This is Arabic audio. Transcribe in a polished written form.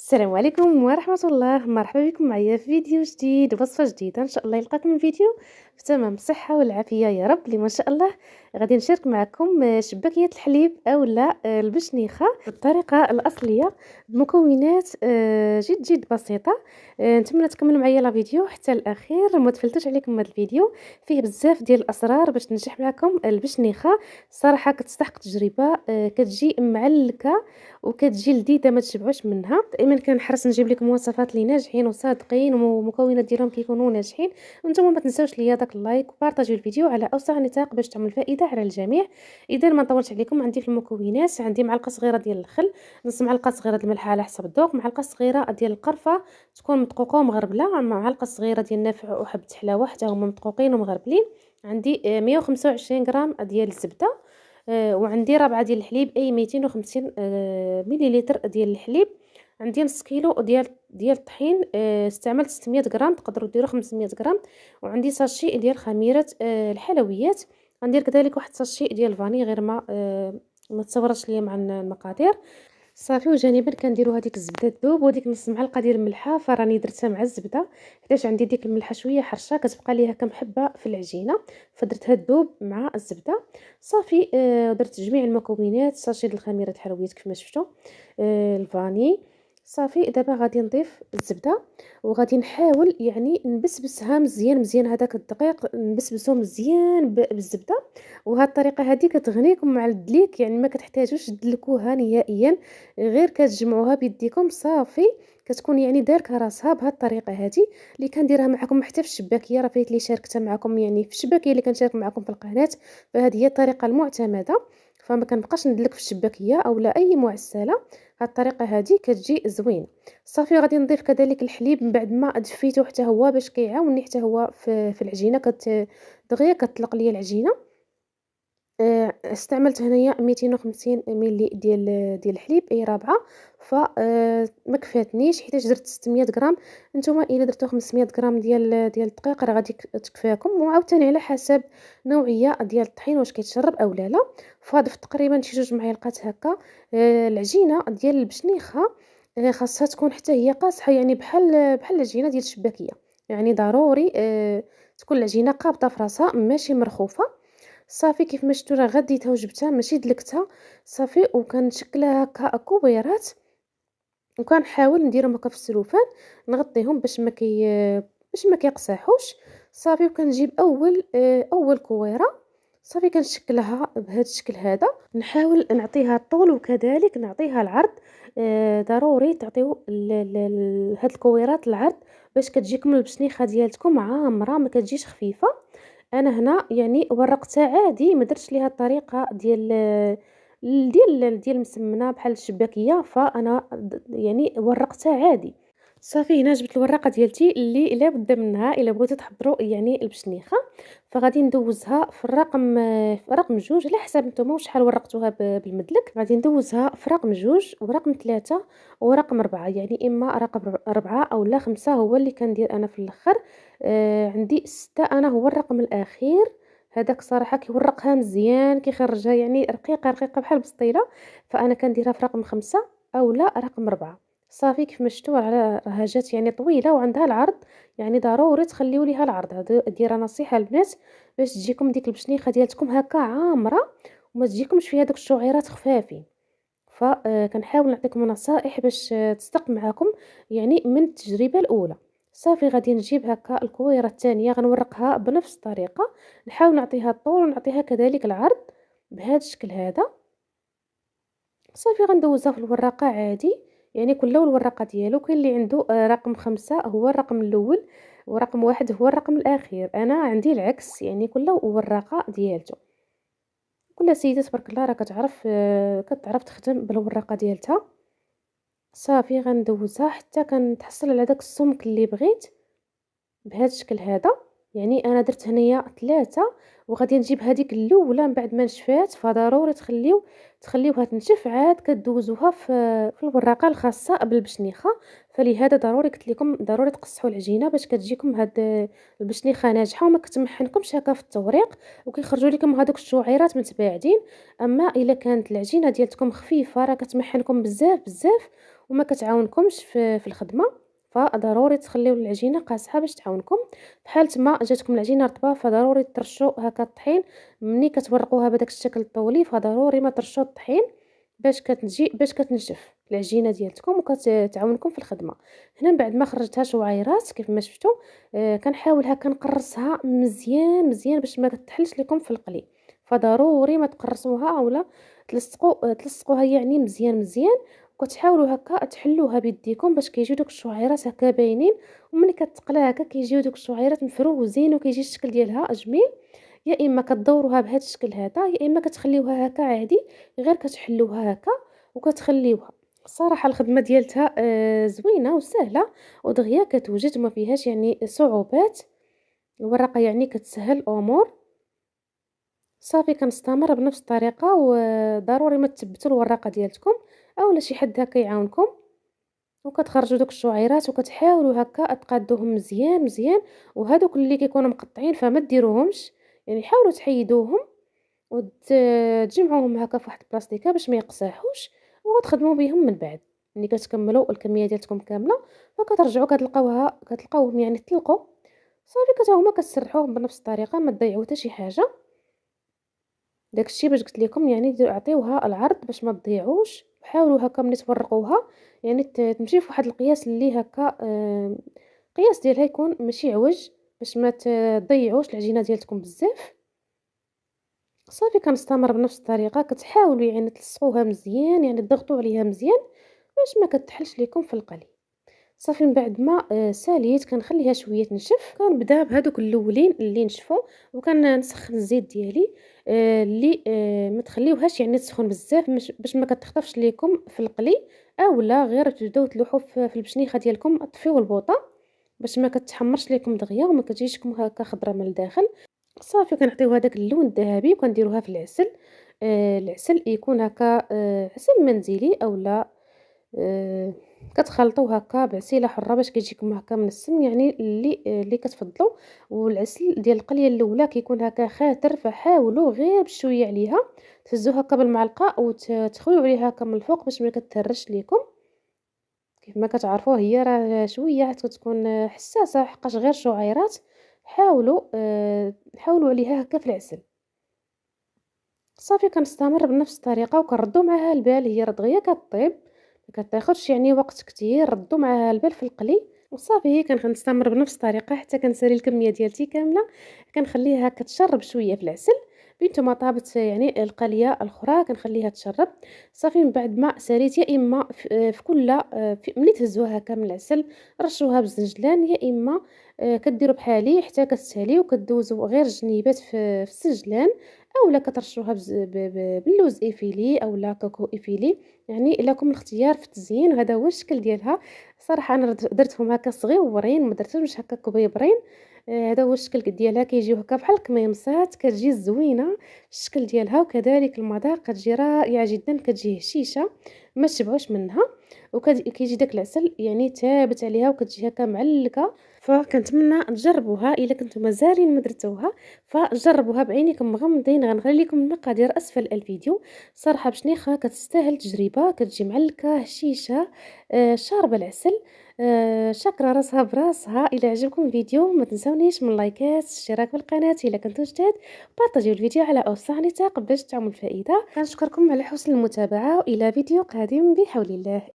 السلام عليكم ورحمة الله، مرحبا بكم معايا في فيديو جديد ووصفة جديدة. ان شاء الله يلقاكم الفيديو في تمام الصحة والعافية يا رب. اليوم ان شاء الله غادي نشارك معكم شباكية الحليب اولا البشنيخة بالطريقة الاصلية بمكونات جد جد بسيطة. نتمنى تكملوا معايا لا فيديو حتى الاخير، وما تفلتوش عليكم هذا الفيديو، فيه بزاف ديال الاسرار باش تنجح معكم البشنيخة. صراحة كتستحق تجربة، كتجي معلكة وكتجي لذيذه ما تشبعوش منها. دائما كنحرص نجيب لكم وصفات اللي ناجحين وصادقين ومكونات ديالهم كيكونوا ناجحين. وانتم ما تنساوش ليا داك اللايك وبارطاجيو الفيديو على اوسع نطاق باش تعمل فائده على الجميع. اذا ما طولت عليكم، عندي في المكونات عندي معلقه صغيره ديال الخل، نص معلقه صغيره ديال الملح على حسب الذوق، معلقه صغيره ديال القرفه تكون مدقوقه ومغربله، معلقه صغيره ديال النافع وحبه حلاوه حتى هما مدقوقين ومغربلين. عندي 125 غرام ديال الزبده، وعندي ربعه ديال الحليب اي 250 مليلتر ديال الحليب. عندي نص كيلو ديال الطحين، استعملت 600 غرام، تقدروا ديروا 500 غرام. وعندي ساشي ديال خميره الحلويات. غندير كذلك واحد ساشي ديال الفاني، غير ما تصورش ليا مع المقادير. صافي، وجانبا كنديروا هذيك الزبده تذوب، وديك نص معلقه ديال الملحه فراني درتها مع الزبده، حيت عندي ديك الملحه شويه حرشه كتبقى ليها كمحبه في العجينه، فدرتها تذوب مع الزبده. صافي، درت جميع المكونات، ساشي ديال الخميره الحلويات كيف ما شفتوا، الفاني. صافي دابا غادي نضيف الزبده وغادي نحاول يعني نبسبسها مزيان مزيان، هذاك الدقيق نبسبسو مزيان بالزبده. وهاد الطريقه هذه كتغنيكم مع الدليك، يعني ما كتحتاجوش تدلكوها نهائيا، غير كتجمعوها بيديكم صافي. كتكون يعني داركه راسها بهاد الطريقه هذه اللي كنديرها معكم حتى في الشباكيه، راه فايت لي شاركتها معكم يعني في الشباكيه اللي كنشارك معكم في القناه. فهذه هي الطريقه المعتمده، فما كنبقاش ندلك في الشباكيه اولا اي معسله. هاد الطريقه هذه كتجي زوينه. صافي، غادي نضيف كذلك الحليب من بعد ما دفيته حتى هو باش كيعاوني حتى هو في العجينه، دغيا كتطلق ليا العجينه. استعملت هنايا 250 ملي ديال الحليب اي رابعه. ف ما كفاتنيش حيت درت 600 غرام. نتوما الا درتو 500 غرام ديال الدقيق راه غادي تكفاكم، وعاوتاني على حسب نوعيه ديال الطحين واش كيتشرب اولا لا. فضفت تقريبا شي 2 معالق هكا. العجينه ديال البشنيخه خاصها تكون حتى هي قاصحه، يعني بحال العجينه ديال الشباكيه، يعني ضروري تكون العجينه قابطه في راسها ماشي مرخوفه. صافي، كيف ما شفتوا راه غديتها وجبتها ماشي دلكتها. صافي، وكنشكلها هكا كوبيرات، وكنحاول نديرهم هكا في السلوفان، نغطيهم باش ما كيقصحوش. صافي، وكنجيب اول كويره. صافي، كنشكلها بهذا الشكل هذا، نحاول نعطيها الطول وكذلك نعطيها العرض. ضروري تعطيو هاد الكويرات العرض باش كتجيكم البشنيخه ديالتكم عامره، ما كتجيش خفيفه. انا هنا يعني ورقتها عادي، ما درتش ليها الطريقه ديال مسمنه بحال الشباكيه، فانا يعني ورقتها عادي. صافي، هنا جبت الوراقه ديالتي اللي لا بد منها الا بغيتو تحضروا يعني البشنيخه. فغادي ندوزها في رقم جوج على حسب نتوما وشحال ورقتوها بالمدلك. غادي ندوزها في رقم جوج ورقم ثلاثة ورقم ربعة، يعني اما رقم ربعة او لا خمسة هو اللي كندير انا في الاخر. عندي ستة انا هو الرقم الاخير. هذاك صراحه كيورقها مزيان، كيخرجها يعني رقيقه رقيقه بحال البسطيله. فانا كنديرها في رقم خمسة او لا رقم ربعة. صافي، كيف ما شفتوا على راها جات يعني طويله وعندها العرض، يعني ضروري تخليو ليها العرض. هذا ديرها نصيحه البنات باش تجيكم ديك البشنيخه ديالتكم هكا عامره، وما تجيكمش فيها دوك الشعيرات خفافين. فكنحاول نعطيكم نصائح باش تصدق معاكم يعني من التجربه الاولى. صافي، غادي نجيب هكا الكويره الثانيه، غنورقها بنفس الطريقه، نحاول نعطيها الطول ونعطيها كذلك العرض بهذا الشكل هذا. صافي، غندوزها في الوراقه عادي، يعني كل والوراقه ديالو. كاين اللي عنده رقم خمسة هو الرقم الاول، ورقم واحد هو الرقم الاخير. انا عندي العكس، يعني كل والوراقه ديالته. كل سيده تبارك الله راه كتعرف تخدم بالوراقه ديالتها. صافي، غندوزها حتى كنتحصل على داك السمك اللي بغيت بهذا الشكل هذا. يعني انا درت هنايا ثلاثة، وغادي نجيب هذيك الاولى من بعد ما نشفات. فضروري تخليوها تنشف، عاد كدوزوها في الوراقه الخاصه بالبشنيخه. فلهذا ضروري قلت لكم ضروري تقصحوا العجينه باش كتجيكم هاد البشنيخه ناجحه وما كتمحنكمش هكا في التوريق، وكيخرجوا لكم هذوك الشعيرات متباعدين. اما الا كانت العجينه ديالتكم خفيفه راه كتمحنكم بزاف بزاف، وما كتعاونكمش في الخدمة، فضروري تخليو العجينة قاصحة باش تعاونكم. في حالة ما جاتكم العجينة رطبة فضروري ترشوا هكا الطحين، ملي كتورقوها بهذاك الشكل الطولي فضروري ما ترشوا الطحين باش كتنشف العجينة ديالتكم وكتعاونكم في الخدمة. هنا من بعد ما خرجتها شعيرات كيف ما شفتوا، كنحاول هكا نقرصها مزيان مزيان باش ما كتحلش لكم في القلي، فضروري ما تقرصوها اولا تلصقوها يعني مزيان مزيان، وكتحاولوا هكا تحلوها بيديكم باش كيجيو دوك الشعيرات هكا باينين، وملي كتقلى هكا كيجيو دوك الشعيرات مفروزين وكيجي الشكل ديالها جميل. يا اما كدوروها بهذا الشكل هذا، يا اما كتخليوها هكا عادي غير كتحلوها هكا وكتخليوها. الصراحه الخدمه ديالتها زوينه وسهله ودغيا كتوجد وما فيهاش يعني صعوبات، الورقه يعني كتسهل الامور. صافي كنستمر بنفس الطريقه، وضروري ما تثبتوا الورقه ديالتكم اولا شي حد هكا يعاونكم، وكتخرجوا دوك الشعيرات وكتحاولوا هكا تقادوهم مزيان مزيان. وهذوك اللي كيكونوا مقطعين فما ديروهمش، يعني حاولوا تحيدوهم وتجمعوهم هكا في واحد البلاستيكه باش ما يقصاحوش، وتخدموا بهم من بعد. ملي كتكملوا الكميه ديالتكم كامله فكترجعوا كتلقاوهم يعني تلقوا صافي، كتاهما كتسرحوهم بنفس الطريقه، ما تضيعوا حتى شي حاجه. داكشي باش قلت لكم يعني عطيوها العرض باش ما تضيعوش، حاولوا هكا ملي تفرقوها يعني تمشي في واحد القياس اللي هكا القياس ديالها يكون ماشي عوج باش ما تضيعوش العجينه ديالتكم بزاف. صافي كنستمر بنفس الطريقه، كتحاولوا يعني تلصقوها مزيان يعني تضغطوا عليها مزيان باش ما كتحلش لكم في القلي. صافي من بعد ما ساليت كنخليها شويه تنشف، كنبدا بهذوك الاولين اللي نشفوا، وكنسخن الزيت ديالي اللي ما تخليوهاش يعني تسخن بزاف باش ما كتخطفش لكم في القلي، اولا غير تبداو تلوحوا في البشنيخه ديالكم، طفيو البوطه باش ما كتحمرش لكم دغيا وما كتجيشكم هكا خضره من الداخل. صافي كنعطيو هذاك اللون الذهبي وكنديروها في العسل. العسل يكون هكا عسل منزلي اولا كتخلطوه هكا بعسيله حره باش كيجيكم هكا منسم، يعني اللي كتفضلوا. والعسل ديال القليه الاولى كيكون هكا خاتر، فحاولوا غير بشويه عليها تهزوه هكا بالمعلقه وتخويو عليها هكا من الفوق باش ما كتهرش ليكم. كيف ما كتعرفوا هي راه شويه تكون حساسه حقاش غير شعيرات، حاولوا عليها هكا في العسل. صافي كنستمر بنفس الطريقه وكنردو معاها البال، هي راه دغيا كطيب ما كتاخذش يعني وقت كتير، ردوا معاها البال في القلي. وصافي كنستمر بنفس الطريقه حتى كنسالي الكميه ديالتي كامله، كنخليها كتشرب شويه في العسل. بنتما طابت يعني القليه الاخرى كنخليها تشرب. صافي من بعد ما ساليت، يا اما في كل ملي تهزوها هكا من العسل رشوها بالزنجلان، يا اما كديروا بحالي حتى كتسالي وكدوزوا غير الجنيبات في السجلان، اولا كترشوها باللوز ايفيلي اولا كوكو ايفيلي، يعني لكم الاختيار في التزيين. وهذا هو الشكل ديالها. صراحه انا درتهم هكا صغيورين ما درتهمش هكا كبيبرين. هذا هو الشكل ديالها، كيجيو هكا بحال القميمصات، كتجي زوينه الشكل ديالها، وكذلك المذاق كتجي رائعه جدا، كتجي هشيشه ما تشبعوش منها، وكيجي داك العسل يعني ثابت عليها وكتجي هكا معلقه. فكنتمنى تجربوها الا كنتم مازالين ما درتوها، فجربوها بعينيكم مغمضين. غنخلي لكم المقادير اسفل الفيديو. صراحه بشنيخه كتستاهل تجربه، كتجي معلكه هشيشه شاربه العسل. شاكره راسها براسها. الى عجبكم الفيديو ما تنسونيش من لايكات، اشتراك في القناه الا كنتم جداد، بارطاجيو الفيديو على اوسع نطاق باش تعم الفائده. كنشكركم على حسن المتابعه، والى فيديو قادم بحول الله.